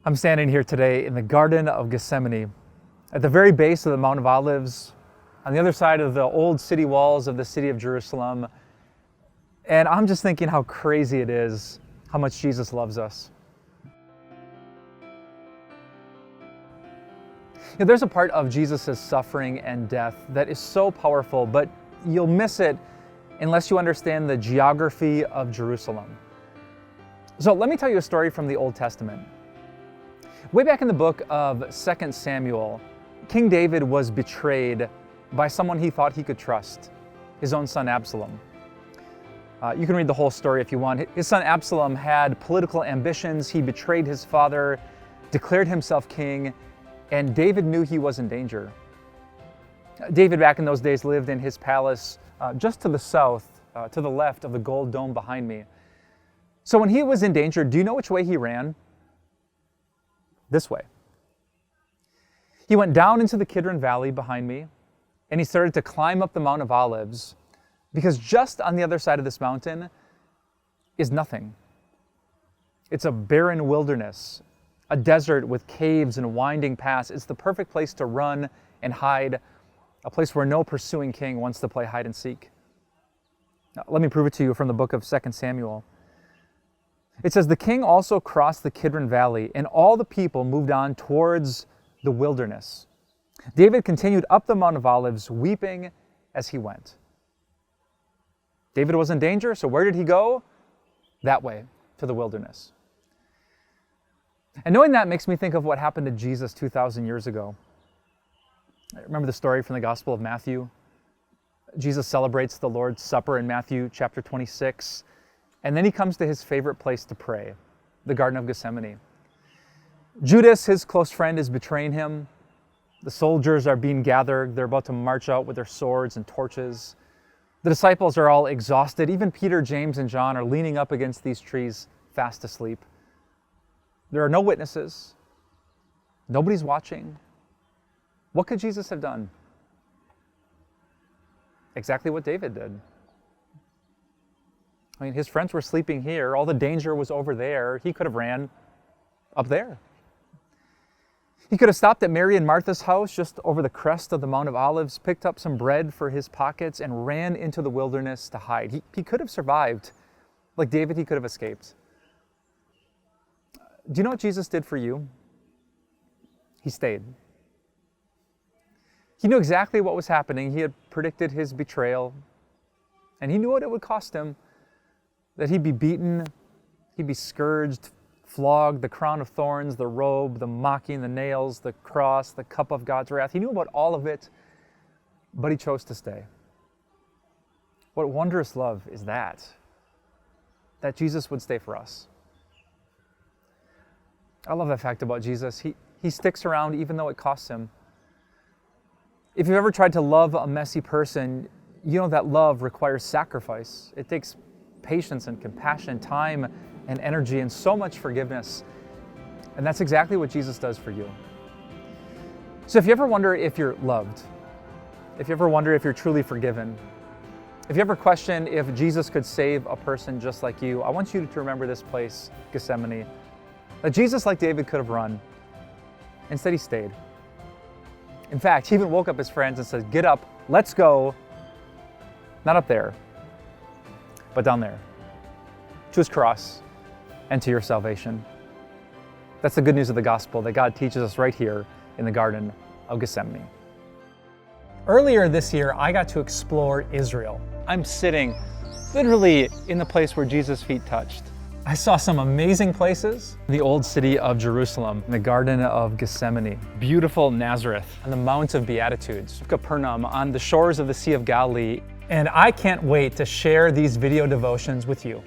I'm standing here today in the Garden of Gethsemane, at the very base of the Mount of Olives, on the other side of the old city walls of the city of Jerusalem. And I'm just thinking how crazy it is, how much Jesus loves us. There's a part of Jesus' suffering and death that is so powerful, but you'll miss it unless you understand the geography of Jerusalem. So let me tell you a story from the Old Testament. Way back in the book of 2 Samuel, King David was betrayed by someone he thought he could trust, his own son Absalom. You can read the whole story if you want. His son Absalom had political ambitions. He betrayed his father, declared himself king, and David knew he was in danger. David back in those days lived in his palace just to the south, to the left of the gold dome behind me. So when he was in danger, do you know which way he ran? This way. He went down into the Kidron Valley behind me, and he started to climb up the Mount of Olives, because just on the other side of this mountain is nothing. It's a barren wilderness, a desert with caves and winding paths. It's the perfect place to run and hide, a place where no pursuing king wants to play hide and seek. Now, let me prove it to you from the book of 2 Samuel. It says, the king also crossed the Kidron Valley, and all the people moved on towards the wilderness. David continued up the Mount of Olives, weeping as he went. David was in danger, so where did he go? That way, to the wilderness. And knowing that makes me think of what happened to Jesus 2,000 years ago. Remember the story from the Gospel of Matthew? Jesus celebrates the Lord's Supper in Matthew chapter 26. And then he comes to his favorite place to pray, the Garden of Gethsemane. Judas, his close friend, is betraying him. The soldiers are being gathered. They're about to march out with their swords and torches. The disciples are all exhausted. Even Peter, James, and John are leaning up against these trees, fast asleep. There are no witnesses. Nobody's watching. What could Jesus have done? Exactly what David did. I mean, his friends were sleeping here. All the danger was over there. He could have ran up there. He could have stopped at Mary and Martha's house just over the crest of the Mount of Olives, picked up some bread for his pockets, and ran into the wilderness to hide. He could have survived. Like David, he could have escaped. Do you know what Jesus did for you? He stayed. He knew exactly what was happening. He had predicted his betrayal, and he knew what it would cost him. That he'd be beaten, he'd be scourged, flogged, the crown of thorns, the robe, the mocking, the nails, the cross, the cup of God's wrath. He knew about all of it, but he chose to stay. What wondrous love is that Jesus would stay for us. I love that fact about Jesus. He sticks around even though it costs him. If you've ever tried to love a messy person, you know that love requires sacrifice. It takes patience and compassion, time and energy, and so much forgiveness. And that's exactly what Jesus does for you. So if you ever wonder if you're loved, if you ever wonder if you're truly forgiven, if you ever question if Jesus could save a person just like you, I want you to remember this place, Gethsemane. That Jesus, like David, could have run. Instead, he stayed. In fact, he even woke up his friends and said, "Get up, let's go." Not up there, but down there, to his cross and to your salvation. That's the good news of the gospel that God teaches us right here in the Garden of Gethsemane. Earlier this year, I got to explore Israel. I'm sitting literally in the place where Jesus' feet touched. I saw some amazing places. The old city of Jerusalem, the Garden of Gethsemane, beautiful Nazareth, and the Mount of Beatitudes, Capernaum, on the shores of the Sea of Galilee. And I can't wait to share these video devotions with you.